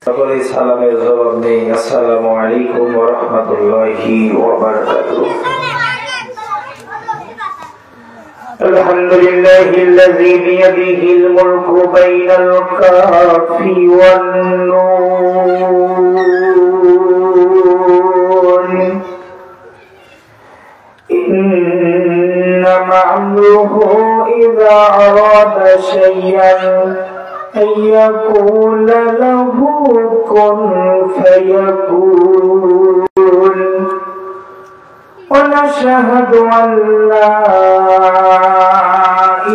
সকলে সালামের জবাব নেই। আসসালামু আলাইকুম ওয়া রাহমাতুল্লাহি ওয়া বারাকাতুহু। আলহামদুলিল্লাহিল্লাযী বিয়াদিহিল মুলকু বাইনাল কাফি ওয়ান নুন। ইন্নামা আমরুহু ইযা আরাদা শাইআন أن يقول له كن فيكون. ونشهد أن لا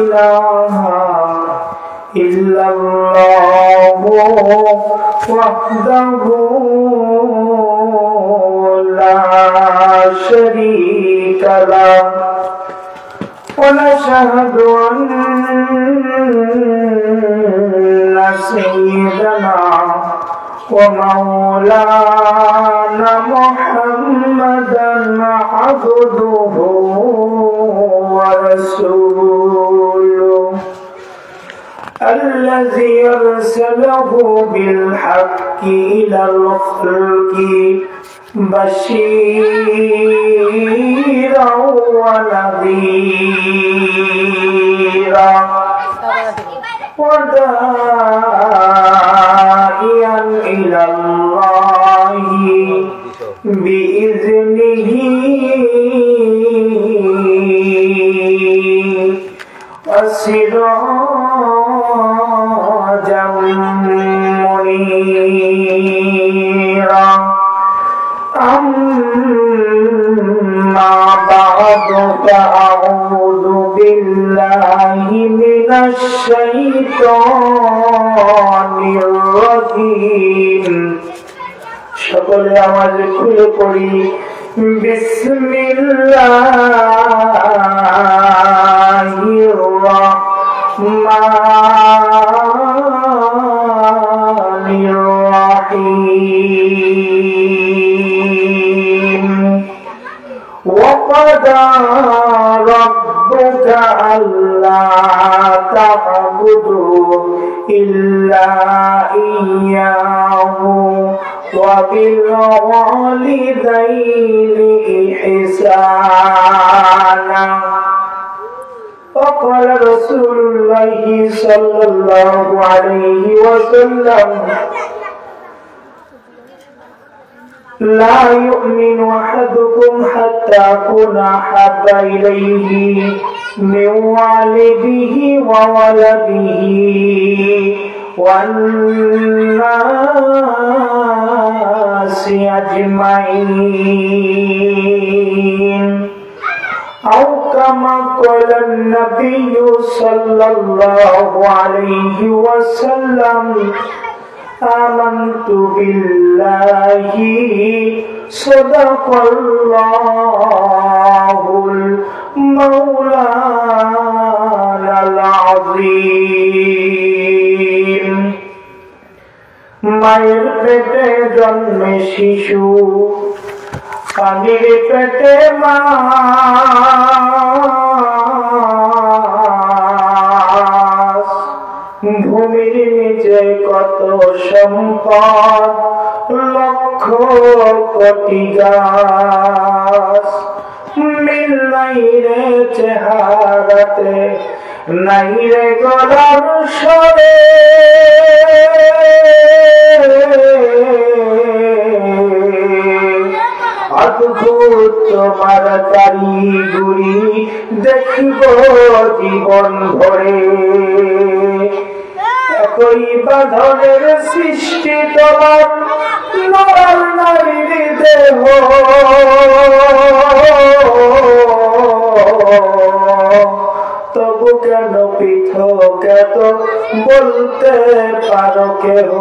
إله إلا الله وحده لا شريك له. ونشهد أن سيدنا ومولانا محمدا عبده ورسوله الذي أرسله بالحق إلى الخلق بشيرا ونذيرا وداعيا إلى الله بإذنه وسراجا منيرا. أما بعد فأعوذ بالله من الشيطان الرجيم. সকলে আওয়াজ খুলে পড়ি বিসমিল্লাহির রহমানির রহিম. وقضى ربك ألا تعبدوا إلا إياه وبالوالدين إحسانا. وقال رسول الله صلى الله عليه وسلم لا يؤمن أحدكم حتى أكون أحب إليه من والده وولده والناس أجمعين. أو كما قال النبي صلى الله عليه وسلم آمنت بالله صدق الله المولانا العظيم. মায়ের পেটে জন্মে শিশু, পানির পেটে মা, ভূমির নিচে কত সম্পদ, লক্ষ কোটি গাছ। মিল নাই রে চেহারাতে, নাই রে গলার স্বরে, অদ্ভুত তোমার কারিগরি দেখব জীবন ভরে। একই বাঁধনের সৃষ্টি তোমার নর নারীর দেহ, তবু কেন পৃথক এত বলতে পারো কেহ?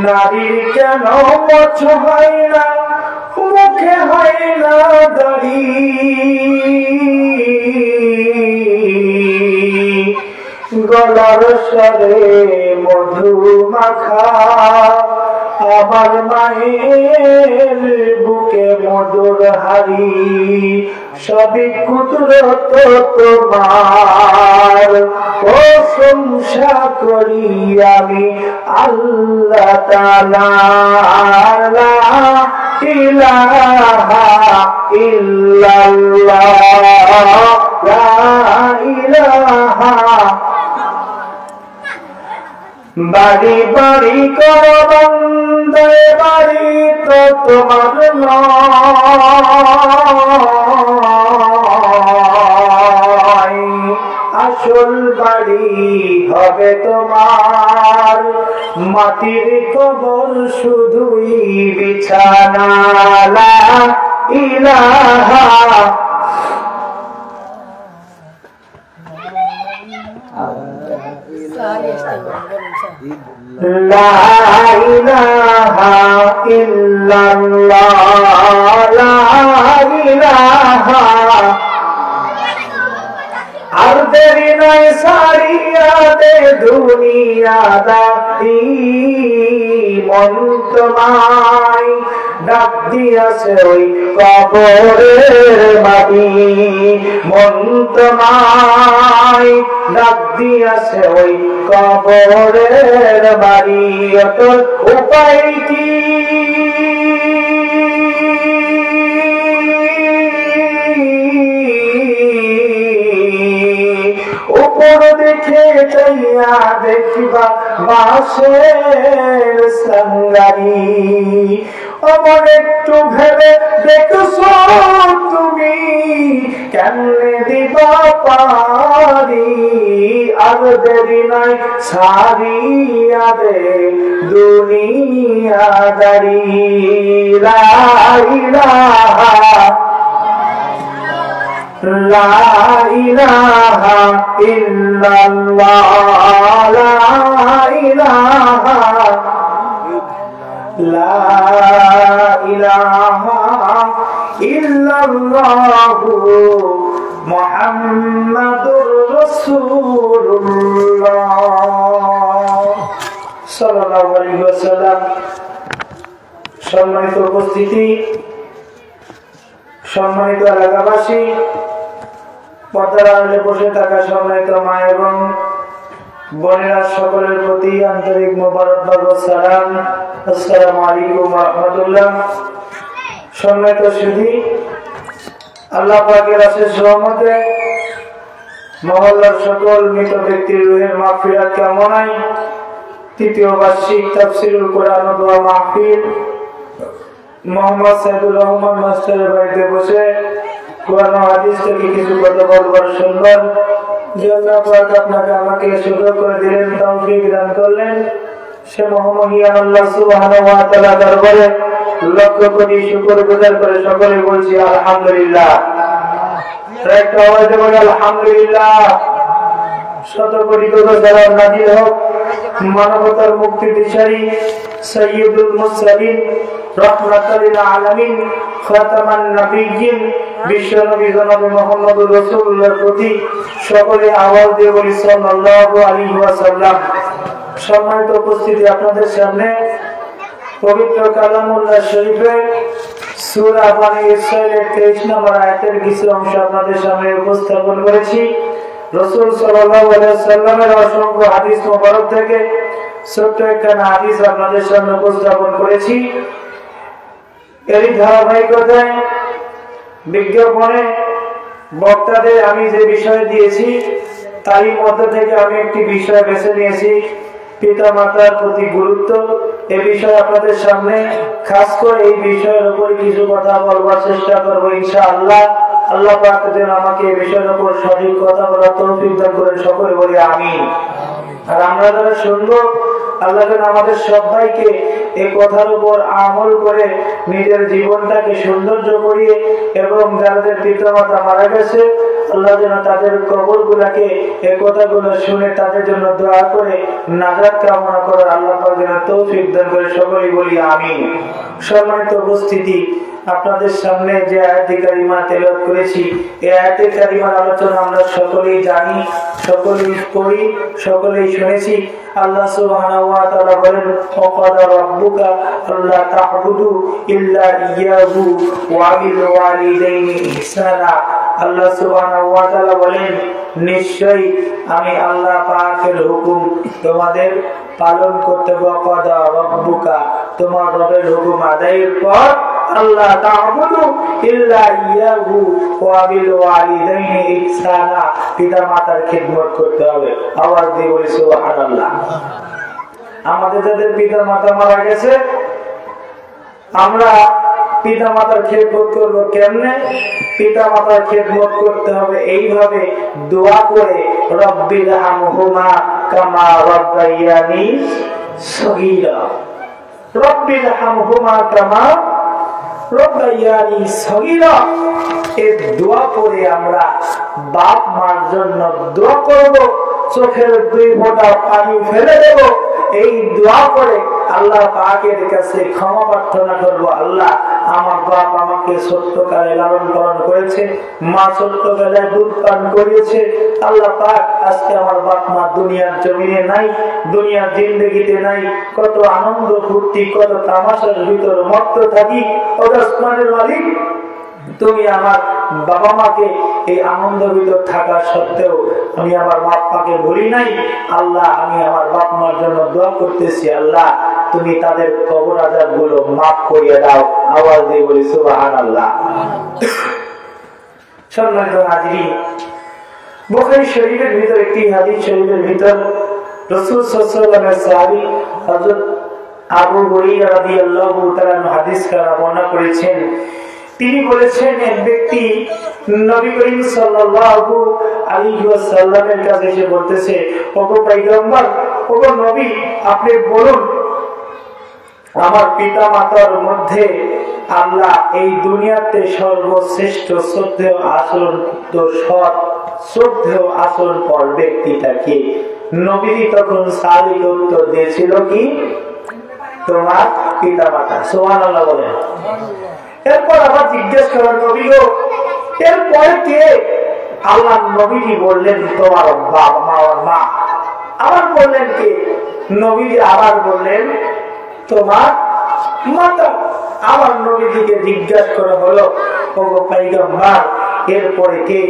নারীর কেন মোছ হয় না, মুখে হয় না দাড়ি, গলার স্বরে মধু মাখা আমার মায়ের বুকে মধুর হারি। সবই কুদরত তোমার ও সংসার করি আমি আল্লাহ তাআলা লা ইলাহা ইল্লাল্লাহ লা ইলাহা বাড়ি বাড়ি করো বন্দে বাড়ি তো তোমার নয় আসল বাড়ি হবে তোমার মাটির কবর শুধুই বিছানা লা ইলাহা লা ইলাহা ইল্লাল্লাহ লা ইলাহা আর দেরি নাই সারিয়া দে দুনিয়াদারি মন তোমায় ডাক দিয়াছে ওই কবরের মাটি মন তোমায় ডাক দিয়াছে ওই কবরের বাড়ি তোর উপায় কি উপর দেখে চাইয়া দেখিবা বাঁশের সাঙ্গারি আমার একটু ভেবে দেখছো তুমি কেমনে দিবা পারি আর দেরি নাই ছাড়িয়া দে দুনিয়াদারি লা ইলাহা লা ইলাহা ইল্লাল্লাহ লা ইলাহা লা ইলাহা ইল্লাল্লাহ মুহাম্মাদুর রাসূলুল্লাহ সাল্লাল্লাহু আলাইহি ওয়াসাল্লাম। সম্মানিত উপস্থিতি, সম্মানিত এলাকাবাসী, পর্দার আড়ালে বসে থাকা সম্মানিত মা এবং বোনেরা, সকলের প্রতি আন্তরিক মোবারকবাদ ও সালাম। আসসালামু আলাইকুম ওয়া রাহমাতুল্লাহ। সম্মানিত সুধী, আল্লাহ পাকের অশেষ রহমতে মহল্লার সকল মৃত ব্যক্তির রুহের মাগফিরাত কামনায় তৃতীয় বার্ষিক তাফসীরুল কোরআন ও দোয়া মাহফিল মোহাম্মদ সাইদুর রহমান মাস্টারের বাড়িতে বসে কোরআন ও হাদিস থেকে কিছু কথা বলবার সুন্দর যে আল্লাহ পাক আপনাকে আমাকে সুযোগ করে দিলেন, তৌফিক দান করলেন, সে মহামহিয়ান আল্লাহ সুবহানাহু ওয়া তাআলা দরবারে লক্ষ কোটি শুকর গুজার করে সকলে বলছি আলহামদুলিল্লাহ। একটা আওয়াজে বলি আলহামদুলিল্লাহ। শত কোটি সালাম নাজিল হোক মানবতার মুক্তি দিশারি সাইয়্যিদুল মুরসালিন রাহমাতাল লিল আলামিন খাতামান নাবিয়্যিন বিশ্বনবী জনাব মুহাম্মদুর রাসূলুল্লাহর প্রতি। সকলে আওয়াজ দিয়ে বলি সাল্লাল্লাহু আলাইহি ওয়াসাল্লাম। সম্মানিত উপস্থিতি, আপনাদের সামনে পবিত্র কালামুল্লাহ শরীফে সূরা বনী ইসরাঈলের 23 নম্বর আয়াতের কিছু অংশ আপনাদের সামনে উপস্থাপন করেছি। রাসূল সাল্লাল্লাহু আলাইহি ওয়াসাল্লামের অসংখ্য হাদিস মোবারক থেকে ছোট্ট একটা হাদিস আপনাদের সামনে উপস্থাপন করেছি। এরই ধারাবাহিকতায় বিজ্ঞাপনে বক্তাদের আমি যে বিষয় দিয়েছি তারই মধ্য থেকে আমি একটি বিষয় বেছে নিয়েছি, পিতা মাতার প্রতি গুরুত্ব। এই বিষয়ে আপনাদের সামনে খাস করে এই বিষয়ের উপর কিছু কথা বলবার চেষ্টা করবো ইনশাআল্লাহ। আল্লাহ পাক যেন আমাকে এই বিষয়ের উপর সঠিক কথা বলার তৌফিক দান করেন, সকলে বলি আমিন। আর আমরা যারা শুনবো, আল্লাহ যেন আমাদের সবাইকে এই কথার উপর আমল করে নিজের জীবনটাকে সৌন্দর্য করিয়ে এবং যাদের পিতামাতা মারা গেছে আল্লাহ যেন তাদের কবর গুলাকে এই কথাগুলো শুনে তাদের জন্য দোয়া করে নাজাত কামনা করার আল্লাহ পাক যেন তৌফিক দান করে, সকলেই বলি আমিন। সম্মানিত উপস্থিতি, আপনাদের সামনে যে আয়াতে কারিমা তেলাওয়াত করেছি এই আয়াতে কারিমার আলোচনা আমরা সকলেই জানি, সকলেই পড়ি, সকলেই শুনেছি। আল্লাহ সুবহানাহু ওয়া তাআলা বলেন, ওয়াকাদা রাব্বুকা আল্লা তা'বুদু ইল্লা ইয়্যাহু ওয়া বিল ওয়ালিদাইনি ইহসানা। আল্লাহ সুবহানাহু ওয়া তাআলা বলেন, নিশ্চয়ই আমি আল্লাহ পাকের হুকুম তোমাদের পালন করতে ওয়াকাদা রাব্বুকা তোমার রবের হুকুম আদায়ের পর আল্লাহ তা'বুদু ইল্লা ইয়াহু ওয়া বিল ওয়ালিদাইনি ইহসানা পিতামাতার খিদমত করতে হবে। আওয়াজ দিয়ে বলি সুবহানাল্লাহ। আমাদের যাদের পিতামাতা মারা গেছে আমরা পিতামাতার খেদমত করবো কেমনে? পিতামাতার খেদমত করতে হবে এইভাবে দোয়া করে রব্বিল হামহুমা কামা রাব্বায়ানি সগীরা রব্বিল হামহুমা কামা রাব্বায়ানি সগীরা এই দোয়া করে আমরা বাপ মার জন্য দোয়া করব, চোখের দুই ফোঁটা পানি ফেলে দেব। এই দোয়া করে আল্লাহ পাকের কাছে ক্ষমা প্রার্থনা করব, আল্লাহ আমার বাপ আমাকে ছোট্টকালে লালন পালন করেছে, মা ছোট্টবেলায় দুধ পান করিয়েছে। আল্লাহ পাক আজকে আমার বাপ মা দুনিয়ার জমিনে নাই, দুনিয়ার জিন্দেগিতে নাই। কত আনন্দ ফুর্তি, কত তামাশার ভিতর মত্ত থাকি। ও আসমানের মালিক, তুমি আমার বাবা মাকে এই আনন্দ ভিতর থাকা সত্ত্বেও আমি আমার বাপ মাকে বলি নাই। আল্লাহ আমি আমার বাপ মার জন্য দোয়া করতেছি, আল্লাহ তুমি তাদের কবর আযাব গুলো মাফ করিয়ে দাও। আওয়াজ দিয়ে বলি সুবহানাল্লাহ। সম্মানিত হাজিরিন, বুখারী শরীফের ভিতর একটি হাদিস শরীফের ভিতর রাসূল সাল্লাল্লাহু আলাইহি ওয়াসাল্লামের সাহাবী হযরত আবু হুরায়রা রাদিয়াল্লাহু তাআলা হাদিস বর্ণনা করেছেন। তিনি বলেছেন এক ব্যক্তি নবী করিম সাল্লাল্লাহু আলাইহি ওয়াসাল্লামের কাছে এসে বলতেছে, ওগো পয়গম্বর, ওগো নবী, আপনি বলুন আমার পিতা মাতার মধ্যে আল্লাহ এই দুনিয়াতে সর্বশ্রেষ্ঠ শ্রদ্ধেয় আচরণ সৎ শ্রদ্ধেয় আচরণ পর ব্যক্তিটা কে? নবী তখন সাদিক উত্তর দিয়েছিল কি, তোমার পিতা মাতা। সুবহানাল্লাহ বলেন। এরপর আবার জিজ্ঞেস করেন, নবী গো এরপরে কে? আল্লাহ নবীজি বললেন তোমার বাবা মা। আবার বললেন কে? নবীজি আবার বললেন তোমার মাতা। আবার নবীজিকে জিজ্ঞাসা করা হলো, ওগো পয়গম্বর এরপরে কে?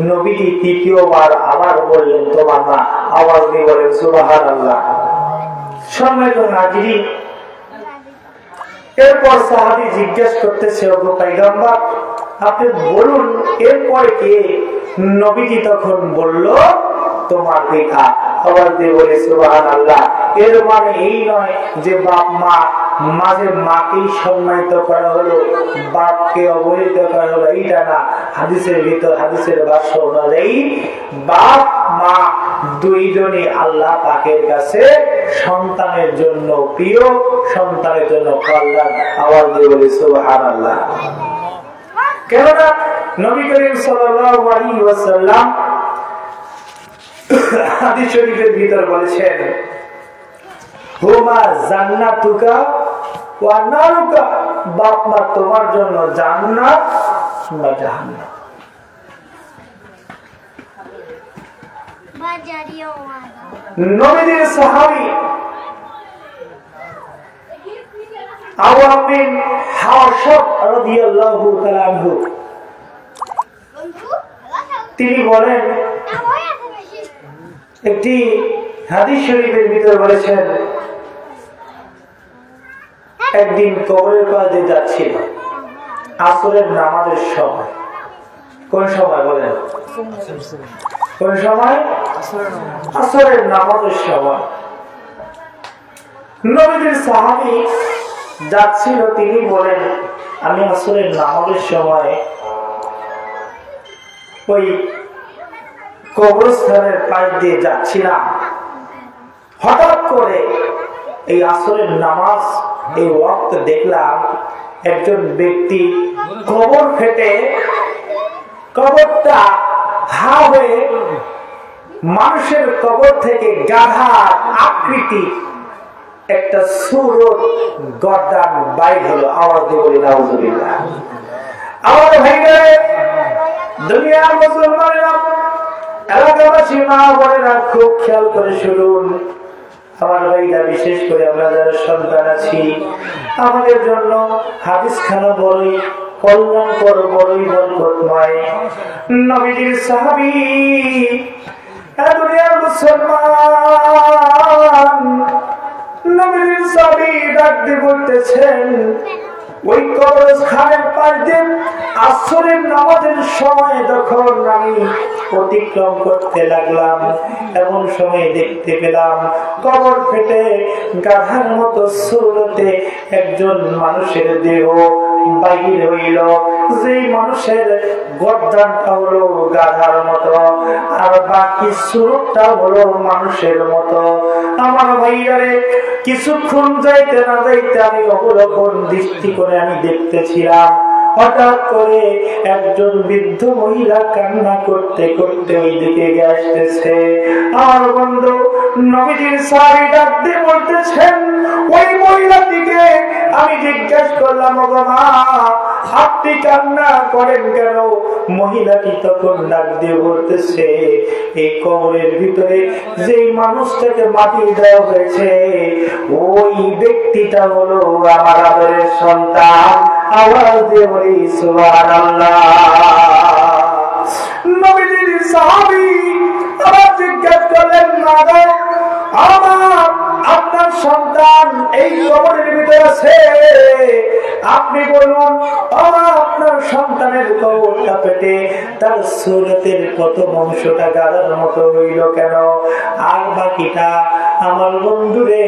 নবীজি তৃতীয়বার আবার বললেন তোমার মা। আওয়াজ দিয়ে বলেন সুবহানাল্লাহ। সম্মানিত হাজিরিন, এরপর সাহাবী জিজ্ঞেস করতেছে, ওগো পয়গম্বর আপনি বলুন এরপরে কে? নবীজি তখন বলল তোমার পিতা। আওয়াজ দিয়ে বলে সুবহানাল্লাহ। এর মানে এই নয় যে বাপ মা মাঝে মাকেই সম্মানিত করা হলো, বাপকে অবহেলিত করা হলো, এইটা না। হাদিসের ভিতর হাদিসের ভাষ্য অনুযায়ী বাপ মা দুইজনই আল্লাহ পাকের কাছে সন্তানের জন্য প্রিয়, সন্তানের জন্য কল্যাণ। আওয়াজ দিয়ে বলি সুবহানাল্লাহ। কেননা নবী করিম সাল্লাল্লাহু আলাইহি ওয়াসাল্লাম হাদিস শরীফের ভিতর বলেছেন, হুমা জান্নাতুকা ওয়া নারুকা, বাপ মা তোমার জন্য জান্নাত বা জাহান্নাম। নবীর সাহাবী আওয়াম বিন হাওশব রাদিয়াল্লাহু তাআলা আনহু তিনি বলেন, একটি হাদিস শরীফের ভিতর বলেছেন, একদিন কবরের পাশে যাচ্ছিল আসরের নামাজের সময়। কোন সময় বলেন? কোন সময়? আসরের নামাজের সময়। নবীর সাহাবী যাচ্ছিল, তিনি বলেন আমি আসরের নামাজের সময় ওই কবরস্থানের পাশ দিয়ে যাচ্ছিলাম, হঠাৎ করে এই আসরের নামাজ এই ওয়াক্ত দেখলাম একজন ব্যক্তি কবর ফেটে কবরটা হা হয়ে মানুষের কবর থেকে গাধার আকৃতি একটা সুরত গর্দান বাইর হলো। আওয়াজ দিয়ে বলি নাউজুবিল্লাহ। আমার ভাইরা, দুনিয়ার মুসলমানেরা, এলাকাবাসী মা বোনেরা খুব খেয়াল করে শুনুন। আমার ভাইরা, বিশেষ করে আমরা যারা সন্তান আছি, আমাদের জন্য হাদিস খানা বড়ই কল্যাণকর, বড়ই বরকতময়। নবীজির সাহাবী, দুনিয়ার মুসলমান, নবীজির সাহাবী ডাক দিয়ে বলতেছেন, ওই কবরস্থানের পাশ দিয়ে আসরের নামাজের সময় যখন আমি অতিক্রম করতে লাগলাম, এমন সময় দেখতে পেলাম কবর ফেটে গাধার মতো সুরতে একজন মানুষের দেহ বাহির হইল। যে মানুষের গর্দানটা হলো গাধার মতো, আর বাকি সুরতটা হলো মানুষের মতো। আমার ভাইয়ারে, কিছুক্ষণ যাইতে না যাইতে আমি অবলোকন দৃষ্টি করে আমি দেখতেছিলাম, হঠাৎ করে একজন বৃদ্ধ মহিলা কান্না করতে করতে ওই দিকে আসতেছে। আমার বন্ধু নবীজির সাহাবী ডাক দিয়ে বলতেছেন, ওই মহিলাটিকে আমি জিজ্ঞাসা করলাম, ও মা, আপনি কান্না করেন কেন? মহিলাটি তখন ডাক দিয়ে বলতেছে, এই কবরের ভিতরে যে মানুষটাকে মাটি দেওয়া হয়েছে, ওই ব্যক্তিটা হলো আমার আদরের সন্তান। আওয়াজ দিয়ে বলি সুবহানাল্লাহ। নবীজির সাহাবী আবার জিজ্ঞাসা করলেন, মা গো, আপনার সন্তান এই কবরের ভিতরে আছে, আপনি বলুন আপনার সন্তানের কবরটা পেটে তার সুরতের প্রথম অংশটা গাধার মতো হইল কেন, আর বাকিটা আমার বন্ধুরে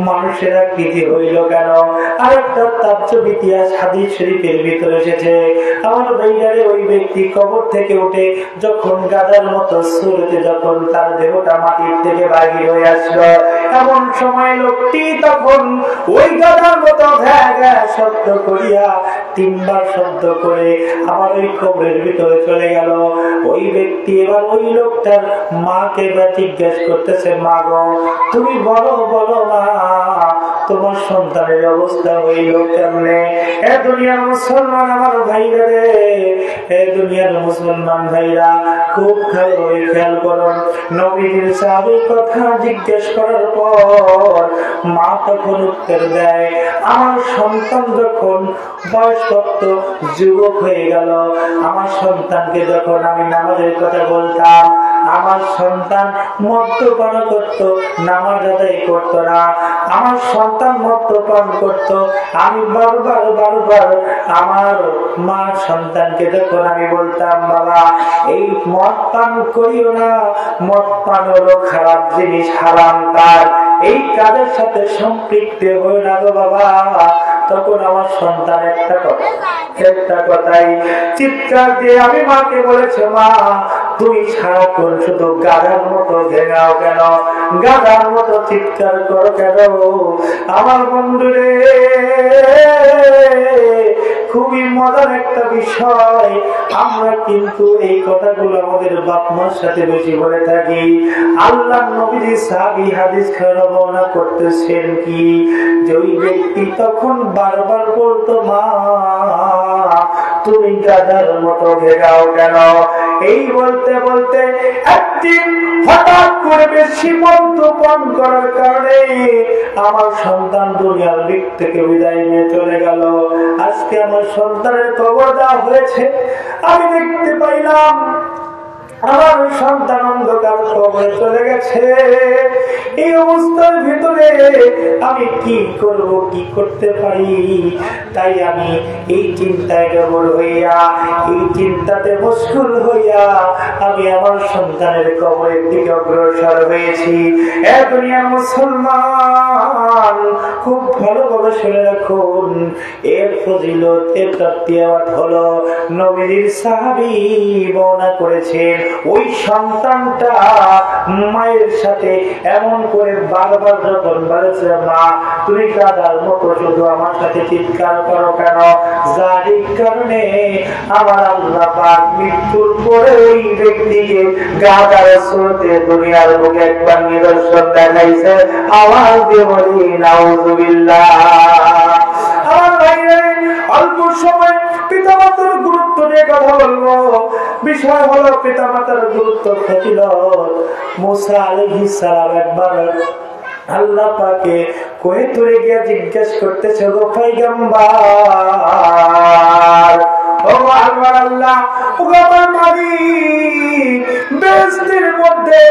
মানুষের আকৃতি হইল কেন? আর একটা তাজ্জব ইতিহাস হাদিস শরীফের ভিতরে এসেছে, আমার ভাইয়ারে, ওই ব্যক্তি কবর থেকে উঠে যখন গাধার মতো সুরতে যখন তার দেহটা মাটির থেকে বাহির হয়ে আসলো, এমন সময় লোকটি তখন ওই গাধার মতো শব্দ করিয়া তিনবার শব্দ করে আমার ওই কবরের ভিতরে চলে গেল। ওই ব্যক্তি এবার ওই লোকটার মাকে জিজ্ঞাসা করতেছে, মা গো, তুমি বলো বলো মা, তোমার সন্তানের অবস্থা হইল কেমনে? এ দুনিয়ার মুসলমান আমার ভাইরা রে, এ দুনিয়ার মুসলমান ভাইরা, খুব খেয়াল করুন। নবীজির সাহাবীর কথা জিজ্ঞেস করার পর মা তখন উত্তর দেয়, আমার সন্তান যখন বয়স্ক যুবক হয়ে গেল, আমার সন্তানকে যখন আমি নামাজের কথা বলতাম, আমার সন্তান মদ্যপান করত, নামাজ আদায় করত না। আমার সন্তান মদ্যপান করত, আমি বারবার আমার মা সন্তানকে যখন আমি বলতাম, বাবা এই মদ পান করিও না, মদ পান হলো খারাপ জিনিস, হারাম কাজ, এই কাজের সাথে সম্পৃক্ত হয়ে না গো বাবা, তখন আমার সন্তান একটা কথাই চিৎকার দিয়ে আমি মাকে বলেছে, মা তুমি সারাক্ষণ শুধু গাধার মতো ভেঙাও কেন, গাধার মতো চিৎকার করো কেন? আমার বন্ধুরে, খুবই মজার একটা বিষয়, আমরা কিন্তু এই কথাগুলো আমাদের বাপ মার সাথে বেশি বলে থাকি। আল্লাহ নবীজি সাহাবী হাদিস বর্ণনা করতেছেন কি, যে ওই ব্যক্তি তখন বারবার বলতো, মা তুমি গাধার মতো ভেগাও কেন? এই বলতে বলতে একদিন হঠাৎ করে বেশি মদ্যপান করার কারণে আমার সন্তান দুনিয়ার দিক থেকে বিদায় নিয়ে চলে গেল। আজকে আমার সন্তানের কবর দেওয়া হয়েছে, আমি দেখতে পাইলাম আমার সন্তান অন্ধকার কবরে চলে গেছে। এই অবস্থার ভিতরে আমি কি করব, কি করতে পারি? তাই আমি এই চিন্তায় গড়বড় হইয়া, এই চিন্তাতে মশগুল হইয়া আমি আমার সন্তানের কবরের দিকে অগ্রসর হয়েছি। এ দুনিয়ার মুসলমান, খুব ভালোভাবে শুনে রাখুন, এর ফজিলত, এর প্রাপ্তিয়াত হলো নবীজির সাহাবী বর্ণনা করেছেন, ওই সন্তানটা মায়ের সাথে এমন করে বারবার যখন বলেছে, মা তুমি গাধার মতো শুধু আমার সাথে চিৎকার করো কেন, যার কারণে আমার আল্লাহ পাক মৃত্যুর পরে ওই ব্যক্তিকে গাধার স্রোতে দুনিয়ার বুকে একবার নিদর্শন দেখাইছে। আওয়াজ দিয়ে বলি নাউযুবিল্লাহ। আমার ভাইরা, অল্প সময় পিতামাতার গুরুত্ব নিয়ে কথা বলবো। বিষয় হলো পিতামাতার গুরুত্ব, ফজিলত। মুসা আলাইহিস সালাম একবার আল্লাহ পাকে কয়ে তুলে গিয়া জিজ্ঞেস করতেছে গো পয়গম্বর, ও আমার আল্লাহ, ও আমার মালিক, বেহেশতের মধ্যে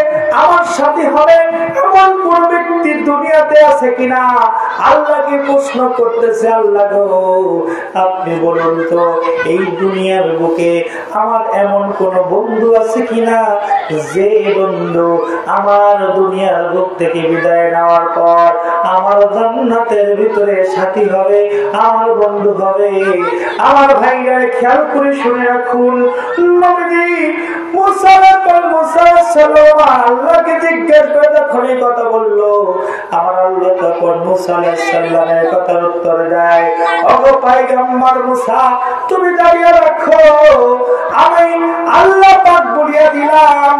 আমার সাথে হবে এমন কোন ব্যক্তি দুনিয়াতে আছে কিনা? আল্লাহকে প্রশ্ন করতেছে, আল্লাহ গো আপনি বলুন তো এই দুনিয়ার বুকে আমার এমন কোন বন্ধু আছে কিনা যে বন্ধু আমার দুনিয়ার বুক থেকে বিদায় নেওয়ার পর আমার জান্নাতের ভিতরে সাথী হবে, আমার বন্ধু হবে? আমার ভাইরা খেয়াল করে শুনে রাখুন, নবীজি মুসা আল্লাহকে জিজ্ঞেস করে যখন এই কথা বললো, আমার আল্লাহ তখন মুসা আলাইহিস সালামের কথার উত্তর দেয়, ওগো পয়গম্বর মুসা, তুমি দাঁড়িয়ে রাখো, আমি আল্লাহ পাক বলিয়া দিলাম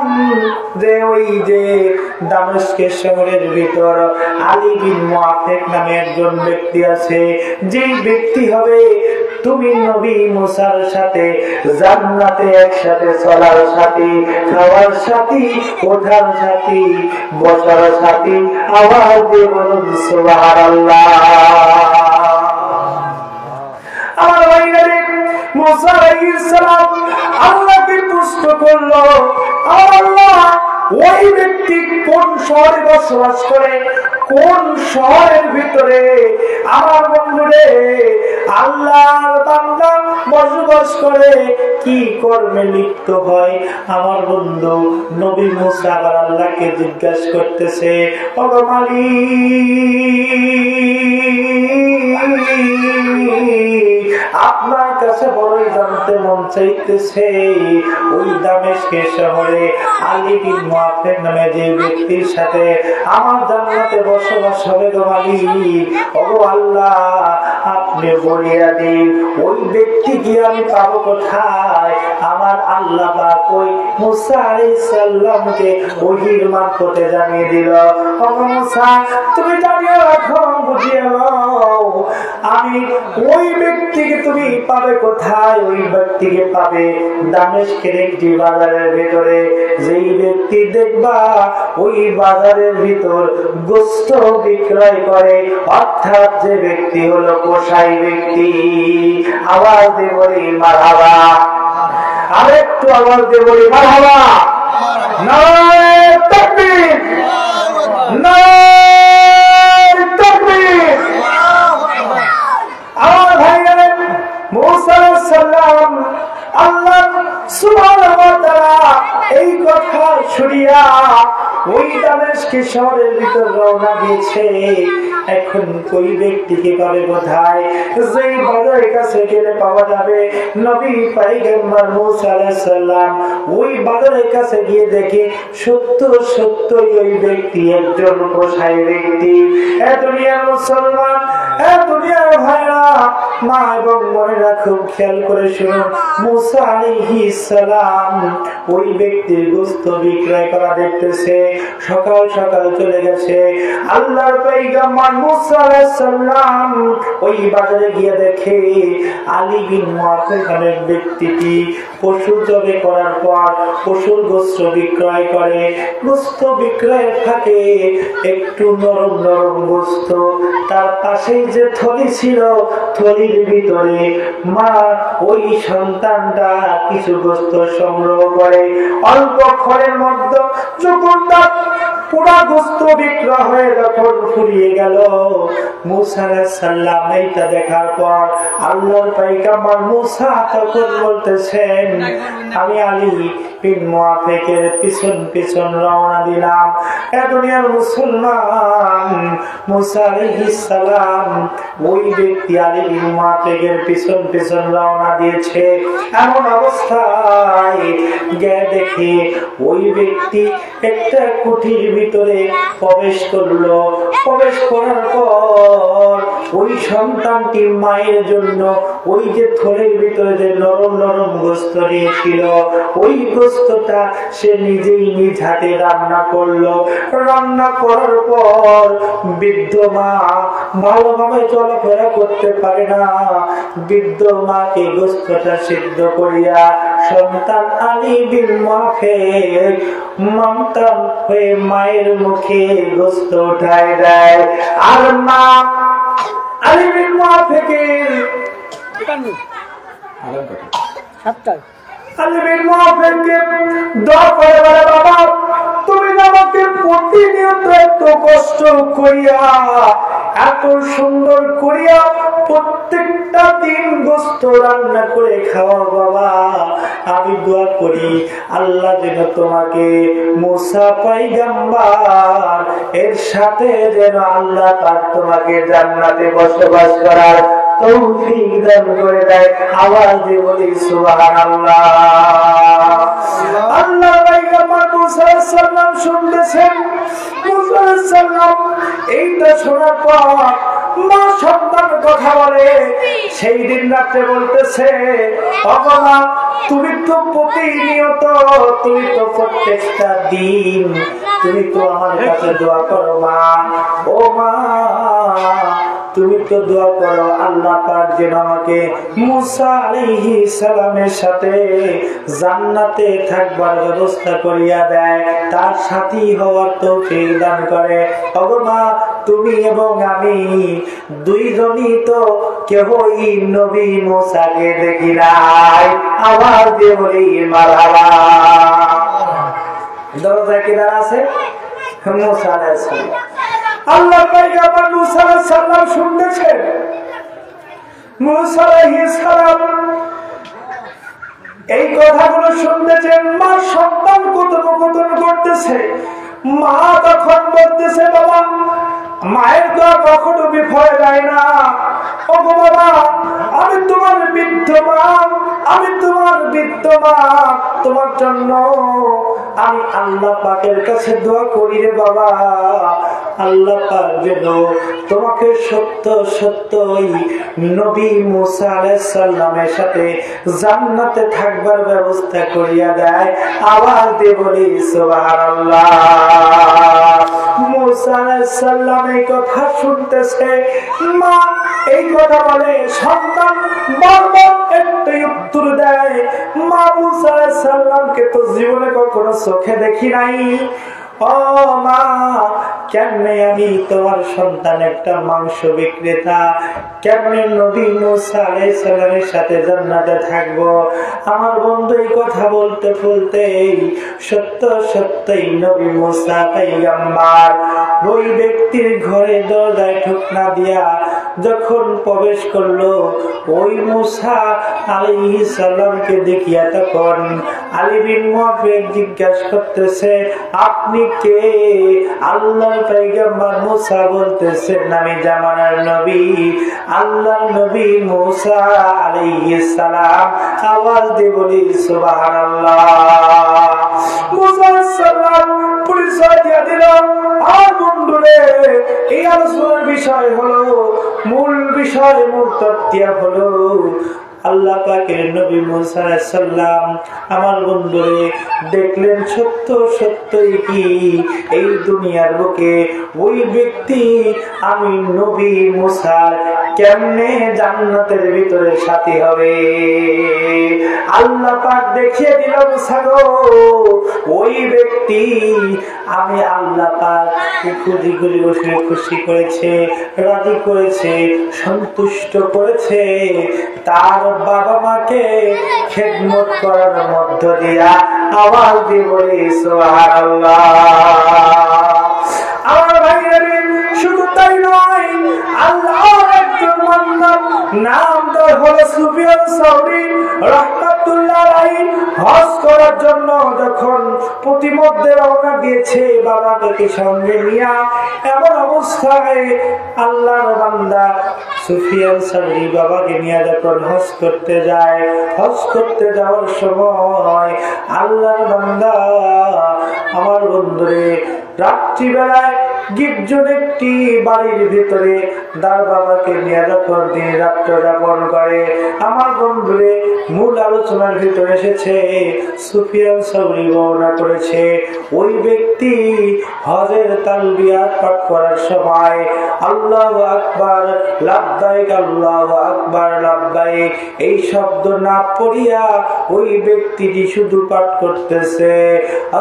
যে ওই যে দামেস্কের শহরের ভিতর আলী বিন মুআফিক নামে একজন ব্যক্তি আছে, যেই ব্যক্তি হবে তুমি নবী মুসার সাথে জান্নাতে একসাথে চলার সাথী, খাওয়ার সাথী, ওঠার সাথী, বসার সাথী। আওয়াজ দিয়ে বলুন সুবহানাল্লাহ। আমার ভাইরা, মুসা আলাইহিস সালাম আল্লাহকে প্রশ্ন করলো, আল্লাহ ওই ব্যক্তি কোন শহরে বসবাস করে, কোন শহরের ভিতরে আমার বন্ধুরে আল্লাহর বান্দা বসবাস করে, কি কর্মে লিপ্ত হয়? আমার বন্ধু নবী মুসা আবার আল্লাহকে জিজ্ঞাসা করতেছে, ওগো মালিক, আপনার কাছে বড়ই জানতে মন চাইতেছে ওই দামেস্কের শহরে আলী বিন মুআফিক নামে যে ব্যক্তির সাথে আমার জান্নাতে বসবাস হবে গো মালিক। ওগো আল্লাহ আপনি বলিয়া দিন ওই ব্যক্তিকে আমি পাবো কোথায়? আমার আল্লাহ পাক ওই মুসা আলাইহিস সালামকে ওহীর মারফতে জানিয়ে দিল, ওগো মুসা তুমি জানিয়ে রাখো, বুঝিয়ে নাও, আমি ওই ব্যক্তিকে তুমি পাবে কোথায়? ওই ব্যক্তিকে পাবে দামেস্কের একটি বাজারের ভিতরে, যেই ব্যক্তি দেখবা ওই বাজারের ভিতর গোশত বিক্রয় করে, অর্থাৎ যে ব্যক্তি হলো কসাই ব্যক্তি। আওয়াজ দিয়ে বলি মারহাবা, আর একটু আওয়াজ দিয়ে বলি মারহাবা। নারে তাকবীর, নারে তাকবীর। আমার ভাইরা, মুসা আলাইহিস সালাম আল্লাহ সুবহানাহু ওয়া তাআলা এই কথা শুনিয়া ওই দামেস্কের শহরের ভিতর রওনা দিয়েছে। এখন ওই ব্যক্তিকে পাবে কোথায়? যেই বাজারের কাছে গেলে পাওয়া যাবে নবী পয়গম্বর মুসা আলাইহিস সালাম ওই বাজারের কাছে গিয়ে দেখে সত্যই ওই ব্যক্তি একজন কসাই ব্যক্তি। এ দুনিয়ার মুসলমান, এ দুনিয়ার ভাইরা, মা এবং বোনেরা খুব খেয়াল করে শুনুন, মুসা আলাইহিস সালাম ওই ব্যক্তির গোশত বিক্রয় করা দেখতেছে। সকাল সকাল চলে গেছে। আল্লাহর পয়গম্বর মুসা আলাইহিস সালাম ওই বাজারে গিয়ে দেখে আলী বিন মুআফিক নামের ব্যক্তিটি পশু জবে করার পর পশুর গোশত বিক্রয় করে। গোশত বিক্রয়ের ফাঁকে একটু নরম নরম গোশত, তার পাশেই যে থলি ছিল, থলির ভিতরে মা ওই সন্তানটা কিছু গোশত সংগ্রহ করে। অল্প খড়ের মধ্যে যখন তার পুরা গোশত বিক্রয় হয়ে যখন ফুরিয়ে গেল, মুসা আলাইহিস সালাম এইটা দেখার পর আল্লাহর পয়গম্বর মুসা তখন বলতেছেন, আমি আলী বিন মুআফিকের পিছন পিছন রওনা দিলাম। এ দুনিয়ার মুসলমান, মুসা আলাইহিস সালাম ওই ব্যক্তি আলী বিন মুআফিকের পিছন পিছন রওনা দিয়েছে। এমন অবস্থায় গিয়ে দেখে ওই ব্যক্তি একটা কুঠির ভিতরে প্রবেশ করলো। প্রবেশ করার পর ওই সন্তানটি মায়ের জন্য ওই যে থলের ভিতরে যে নরম নরম গোশত নিয়েছিল, ওই গোশতটা সে নিজেই নিজ হাতে রান্না করলো। রান্না করার পর বৃদ্ধ মা ভালোভাবে চলাফেরা করতে পারে না। বৃদ্ধ মাকে গোশতটা সিদ্ধ করিয়া সন্তান আলী বিন মুআফিক মমতান হয়ে মায়ের মুখে গোশত উঠায় দেয়। আর মা আলী বিন মুআফিকের আলী বিন মুআফিককে দোয়া করে বলে, বাবা তুমি আমাকে প্রতিনিয়ত এত কষ্ট করিয়া এত সুন্দর করিয়া প্রত্যেকটা দিন গোশত রান্না করে খাওয়া বাবা, আমি দোয়া করি আল্লাহ যেন তোমাকে মুসা পয়গম্বর এর সাথে যেন আল্লাহ পাক তোমাকে জান্নাতে বসবাস করার তৌফিক দান করে দেয়। আওয়াজ দিয়ে বলি সুবহানাল্লাহ। আল্লাহ পয়গম্বর মুসা আলাইহিস সালাম শুনতেছেন। মুসা আলাইহিস সালাম এইটা শোনার পর মা সন্তান কথা বলে, সেই দিন রাতে বলতেছে, বাবা তুমি তো প্রতিনিয়ত, তুমি তো প্রত্যেকটা দিন তুমি তো আমার কাছে দোয়া করো মা, ও মা তুমি তো দোয়া করো আল্লাহ পাক যেন আমাকে মুসা আলাইহিস সালামের সাথে জান্নাতে থাকবার ব্যবস্থা করিয়া দেয়, তার সাথী হওয়ার তৌফিক দান করে। ওগো মা তুমি এবং আমি দুইজনই তো কেবলই নবী মুসাকে দেখি নাই। আওয়াজ দিয়ে বলি মারহাবা। দরজা কি দাঁড়া আছে? মুসা আলাইহিস সালাম। আল্লাহ পয়গম্বর মুসা আলাইহিস সালাম শুনতেছেন। মুসা আলাইহিস সালাম এই কথাগুলো শুনতেছেন। মা সন্তান কথোপকথন করতেছে। মা তখন বলতেছে, বাবা মায়ের দোয়া কখনো বিফলে যায় না। ওগো বাবা আমি তোমার বৃদ্ধ মা, আমি তোমার বৃদ্ধ মা, তোমার জন্য আমি আল্লাহ পাকের কাছে দোয়া করি রে বাবা, আল্লাহ পাক যেন তোমাকে সত্য সত্যই নবী মুসা আলাইহিস সালামের সাথে জান্নাতে থাকবার ব্যবস্থা করিয়া দেয়। আওয়াজ দিয়ে বলি সুবহানাল্লাহ। মুসা আলাইহিস সালাম এই কথা শুনতেছে। মা এই কথা বলে, সন্তান বারবার একটাই উত্তর দেয়, মা মুসা আলাইহিস সালামকে তো জীবনে কখনো চোখে দেখি নাই। ও মা কেমনে আমি তোমার সন্তান একটা মাংস বিক্রেতা, কেমনে নবী মুসা আলাইহিস সালামের সাথে জান্নাতে থাকবো? আমার বন্ধু এই কথা বলতে বলতে সত্য সত্যই নবী মুসা পয়গম্বর ওই ব্যক্তির ঘরে দরজায় ঠুকনা দিয়া যখন প্রবেশ করলো, ওই মুসা আলাইহিস সালামকে দেখিয়া তখন আলী বিন মুআফিক জিজ্ঞাসা করতেছে, আপনি কে? আল্লাহর পয়গম্বর মুসা বলতেছেন, আমি জামানার নবী, আল্লাহর নবী মুসা আলাইহিস সালাম। আওয়াজ দিয়ে বলি সুবহানাল্লাহ। মুসা আলাইহিস সালাম পরিচয় দিয়ে দিল। আর বন্ধুরে এই আলোচনার বিষয় হলো, মূল বিষয়, মূল তথ্য হলো আল্লাহ পাকের নবী মুসা আলাইহিস সালাম আমার বন্ধুরে দেখলেন সত্য সত্যই কি এই দুনিয়ার বুকে ওই ব্যক্তি আমি নবী মুসার কেমনে জান্নাতের ভিতরে সাথী হবে? আল্লাহ পাক দেখিয়ে দিল মুসা গো, ওই ব্যক্তি আমি আল্লাহ পাক খুশি করে বসে খুশি করেছে, রাজি করেছে, সন্তুষ্ট করেছে তার বাবা মাকে খেদমত করার মধ্য দিয়া। আওয়াজ দিয়ে বলি সুবহানাল্লাহ। আমার ভাইয়েরা শুধু তাই নয়, আল্লাহর একজন বান্দা নাম তার হলো সুফিয়ান সাউরি রাহমাতুল্লাহ আলাইহি, হজ করার জন্য যখন প্রতিমধ্যে রওনা দিয়েছে বাবাকে সঙ্গে নিয়ে, এমন অবস্থায় আল্লাহর বান্দা সুফিয়ান সাউরি বাবাকে নিয়ে যখন হজ করতে যায়, হজ করতে যাওয়ার সময় আল্লাহর বান্দা আমার বন্ধুরে রাত্রিবেলায় গির্জন একটি বাড়ির ভিতরে তার বাবাকে নিয়ে যখন তিনি রাত্র যাপন করে, আমার বন্ধুরে মূল আলোচনার ভিতরে এসেছে সুফিয়ান সাউরি বর্ণনা করেছে ওই ব্যক্তি হজের তালবিয়াত পাঠ করার সময় আল্লাহু আকবার লাব্বাইক আল্লাহু আকবার লাব্বাইক এই শব্দ না পড়িয়া ওই ব্যক্তিটি শুধু পাঠ করতেছে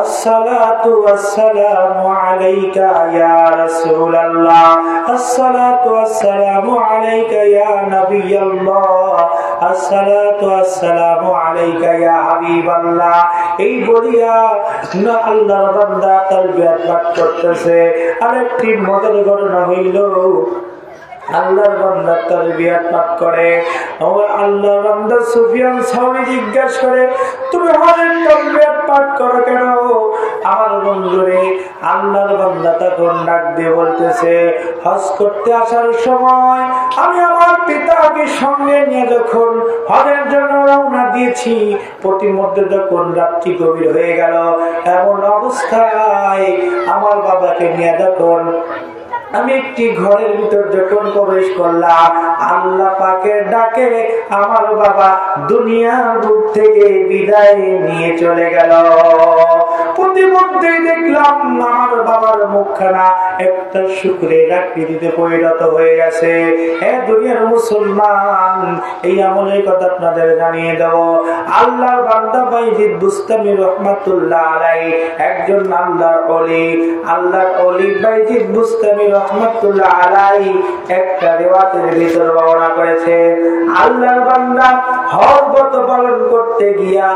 আসসালাতু ওয়াসসালামু আলাইকা ইয়া রাসূলুল্লাহ, আসসালাতু ওয়াসসালামু আলাইকা ইয়া নবিয়াল্লাহ, আসসালাতু ওয়াসসালামু আলাইকা ইয়া হাবিবাল্লাহ এই বলিয়া না আল্লাহর বান্দা তালবিয়াত পাঠ করতেছে। আরেকটি মজার ঘটনা হইল আল্লাহর বান্দা তালবিয়াত পাঠ করে, আল্লাহর বান্দা সুফিয়ান সাউরি জিজ্ঞাসা করে তুমি হজের তালবিয়াত পাঠ করো কেন? আমার বন্ধুরে আল্লাহর বান্দা তখন ডাক দিয়ে বলতেছে হজ করতে আসার সময় আমি আমার পিতাকে সঙ্গে নিয়ে যখন হজের জন্য রওনা দিয়েছি, প্রতিমধ্যে যখন রাত্রি গভীর হয়ে গেল এমন অবস্থায় আমার বাবাকে নিয়ে যখন আমি একটি ঘরের ভিতর যখন প্রবেশ করলাম আল্লাহ পাকের ডাকে আমার বাবা দুনিয়ার বুক থেকে বিদায় নিয়ে চলে গেল। প্রতিমধ্যেই দেখলাম আমার বাবার মুখখানা একটা শুকরের আকৃতিতে পরিণত হয়ে গেছে। হ্যাঁ দুনিয়ার মুসলমান, এই আমলের কথা আপনাদের জানিয়ে দেব। আল্লাহর বান্দা বাইজিদ বুস্তামি রহমাতুল্লাহ আলাইহি একজন আল্লাহর ওলি, আল্লাহর ওলি বাইজিদ বুস্তামি রহমাতুল্লাহ আলাইহি একটা রিওয়ায়াতের ভিতর বর্ণনা করেছে আল্লাহর বান্দা হজ ব্রত পালন করতে গিয়া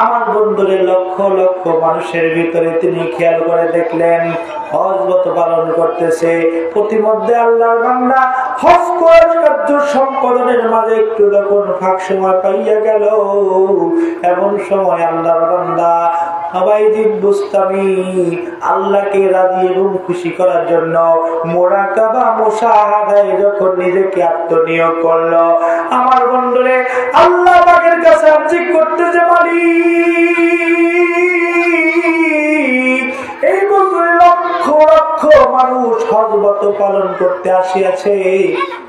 আমার বন্ধুরে লক্ষ লক্ষ মানুষের ভিতরে তিনি খেয়াল করে দেখলেন হজ ব্রত পালন করতেছে। প্রতিমধ্যে আল্লাহর বান্দা হজ করার কার্য সম্পাদনের মাঝে একটু যখন ফাঁক সময় পাইয়া গেল এমন সময় আল্লাহর বান্দা বাইজিদ বুস্তামি আল্লাহকে রাজি এবং খুশি করার জন্য মুরাকাবা মুশাহাদায় যখন নিজেকে আত্মনিয়োগ করলো, আমার বন্ধুরে আল্লাহ পাকের কাছে আরজি করতেছে মালিক এই বছরে লক্ষ লক্ষ মানুষ হজ ব্রত পালন করতে আসিয়াছে,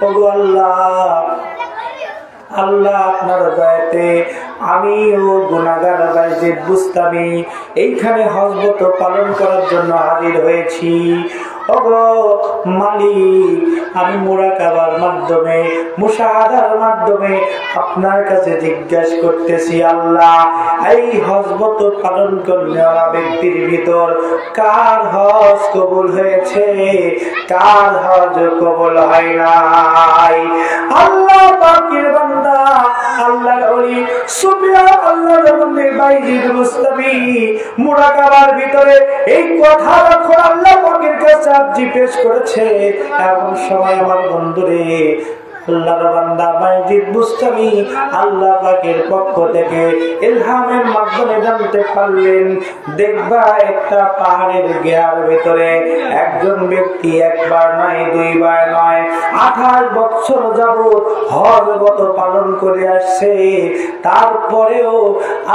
ওগো আল্লাহ আল্লাহ আপনার দয়াতে আমিও গুনাহগার বাইজিদ বুস্তামি এইখানে হজ ব্রত পালন করার জন্য হাজির হয়েছি। ওগো মালিক আমি মুরাকাবার মাধ্যমে মুশাহাদার মাধ্যমে আপনার কাছে জিজ্ঞাসা করতেছি আল্লাহ এই হজ ব্রত পালন করনেওয়ালা ব্যক্তির ভিতর কার হজ কবুল হয়েছে, কার হজ কবুল হয় নাই? আল্লাহ পাকের বান্দা আল্লাহর ওলি সুফিয়ান আল্লাহর বান্দা বাইজিদ বুস্তামি মুরাকাবার ভিতরে এই কথা যখন আল্লাহ পাকের কাছে আরজি পেশ করেছে এমন সময় আমার বন্ধুরে আল্লাহর বান্দা বাইজিদ বুস্তামি আল্লাহ পাকের পক্ষ থেকে ইলহামের মাধ্যমে জানতে পারলেন দেখবা একটা পাহাড়ের গেয়ার ভিতরে একজন ব্যক্তি একবার নয় দুইবার নয় 28 বছর যাবত হজ ব্রত পালন করে আসছে, তারপরেও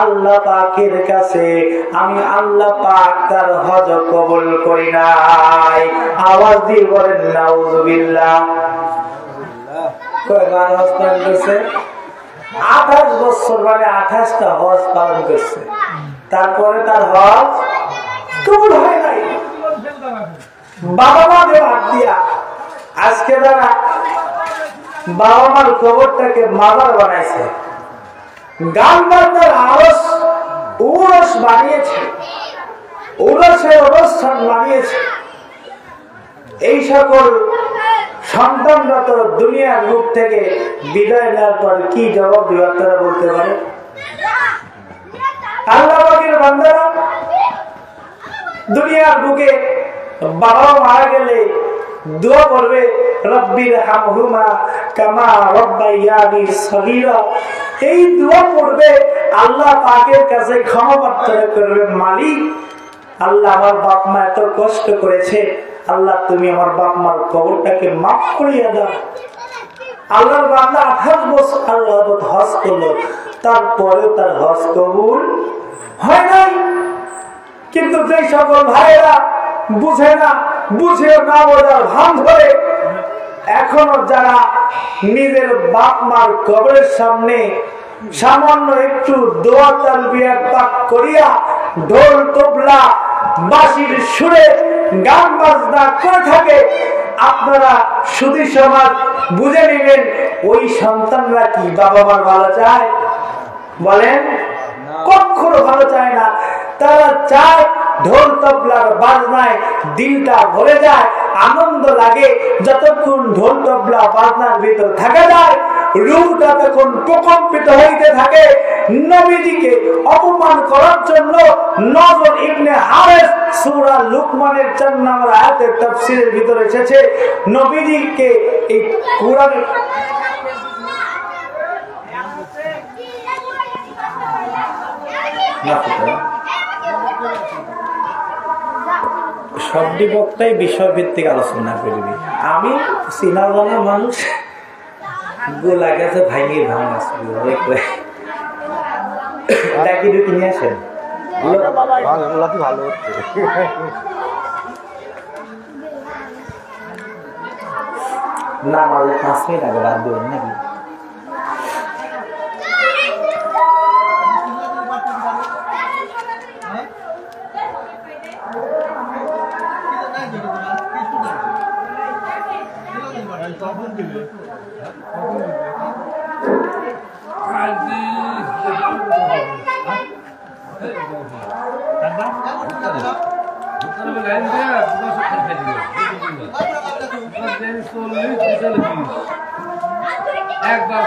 আল্লাহ পাকের কাছে আমি আল্লাহ পাক তার হজ কবুল করি নাই। আওয়াজ দিয়ে বলেন নাউযুবিল্লাহ। 28 বছর মানে 28টা হজ পালন করছে, তারপরে তার হজ কবুল হয় নাই। বাবা মা বাদ দিয়া আজকে যারা বাবা মার কবরটাকে মাজার বানাইছে, গান বাজনার আওয়াজ উরস বানিয়েছে, উরসের অনুষ্ঠান বানিয়েছে, এই সকল সন্তানরা তো দুনিয়ার মুখ থেকে বিদায় নেওয়ার পর কি জবাব দিবে তারা বলতে পারে? আল্লাহ পাকের বান্দারা দুনিয়ার বুকে বাবা মারা গেলে দোয়া করবে রব্বির হামহুমা কামা রব্বায়ানি সগীরা, এই দোয়া পড়বে আল্লাহ পাকের কাছে ক্ষমা প্রার্থনা করবে মালিক আল্লাহ আমার বাপ মা এত কষ্ট করেছে, আল্লাহ তুমি আমার বাপ মার কবরটাকে মাফ করিয়া দাও। আল্লাহর বান্দা 28 বছর আল্লাহ হজ করলো, তারপরেও তার হজ কবুল হয় নাই। কিন্তু যে সকল ভাইয়েরা বুঝে না, বুঝেও না বোঝার ভান ধরে এখনো যারা নিজের বাপ মার কবরের সামনে সামান্য একটু দোয়া তালবিয়া পাঠ করিয়া ঢোল তবলা বাঁশির সুরে গান বাজনা করে থাকে, আপনারা সুধী সমাজ বুঝে নেবেন ওই সন্তানরা কি বাবা মার ভালো চায়? বলেন, কখনো ভালো চায় না। তারা চায় ঢোল তবলার বাজনায় দিলটা ভরে যায়, আনন্দ লাগে। যতক্ষণ ঢোল তবলা বাজনার ভিতর থাকা যায়, রূহটা তখন প্রকম্পিত হইতে থাকে। নবীজিকে অপমান করার জন্য নজর ইবনে হারেস সূরা লুকমানের 4 নম্বর আয়াতের তাফসীরের ভিতরে এসেছে, নবীজিকে এই কোরআনের সবটি বক্তাই বিষয়ভিত্তিক আলোচনা করবি। আমি চিনা জানা মানুষ গোলা গেছে ভাইয়ের ভাঙ ডাকি দুটি নিয়ে আসেন। ভালো না, আমাদের 5 মিনিট আগে বাদ দেবেন নাকি? একবার